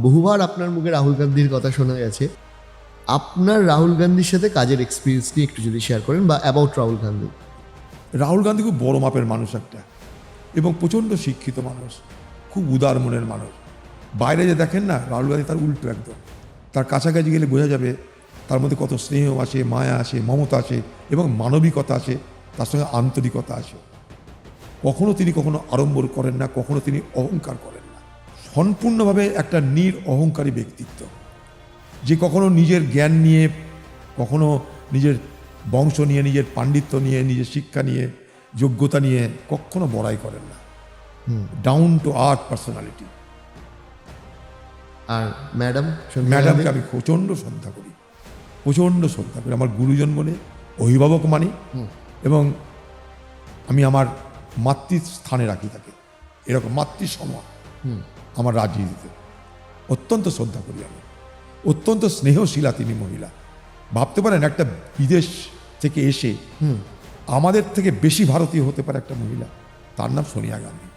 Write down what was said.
বহুবার আপনার মুখে রাহুল গান্ধীর কথা শোনা গেছে। আপনার রাহুল গান্ধীর সাথে কাজের এক্সপিরিয়েন্স নিয়ে একটু যদি শেয়ার করেন, বা অ্যাবাউট রাহুল গান্ধী। রাহুল গান্ধী খুব বড় মাপের মানুষ একটা, এবং প্রচণ্ড শিক্ষিত মানুষ, খুব উদার মনের মানুষ। বাইরে যে দেখেন না, রাহুল গান্ধী তার উল্টো একদম। তার কাছাকাছি গেলে বোঝা যাবে তার মধ্যে কত স্নেহ আসে, মায়া আসে, মমতা আসে, এবং মানবিকতা আসে, তার সঙ্গে আন্তরিকতা আসে। কখনো আড়ম্বর করেন না, কখনো তিনি অহংকার করেন না। সম্পূর্ণভাবে একটা অহংকারী ব্যক্তিত্ব, যে কখনো নিজের জ্ঞান নিয়ে, কখনো নিজের বংশ নিয়ে, নিজের পাণ্ডিত্য নিয়ে, নিজের শিক্ষা নিয়ে, যোগ্যতা নিয়ে কখনো বড়াই করেন না। Down to earth personality. আর ম্যাডামকে আমি প্রচণ্ড শ্রদ্ধা করি, আমার গুরুজন বলে, অভিভাবক মানি, এবং আমি আমার মাতৃস্থানে রাখি তাকে। এরকম মাতৃসম আমার রাজনীতিতে অত্যন্ত শ্রদ্ধা করি আমি। অত্যন্ত স্নেহশীলা তিনি মহিলা। ভাবতে পারেন একটা বিদেশ থেকে এসে আমাদের থেকে বেশি ভারতীয় হতে পারে একটা মহিলা, তার নাম সোনিয়া গান্ধী।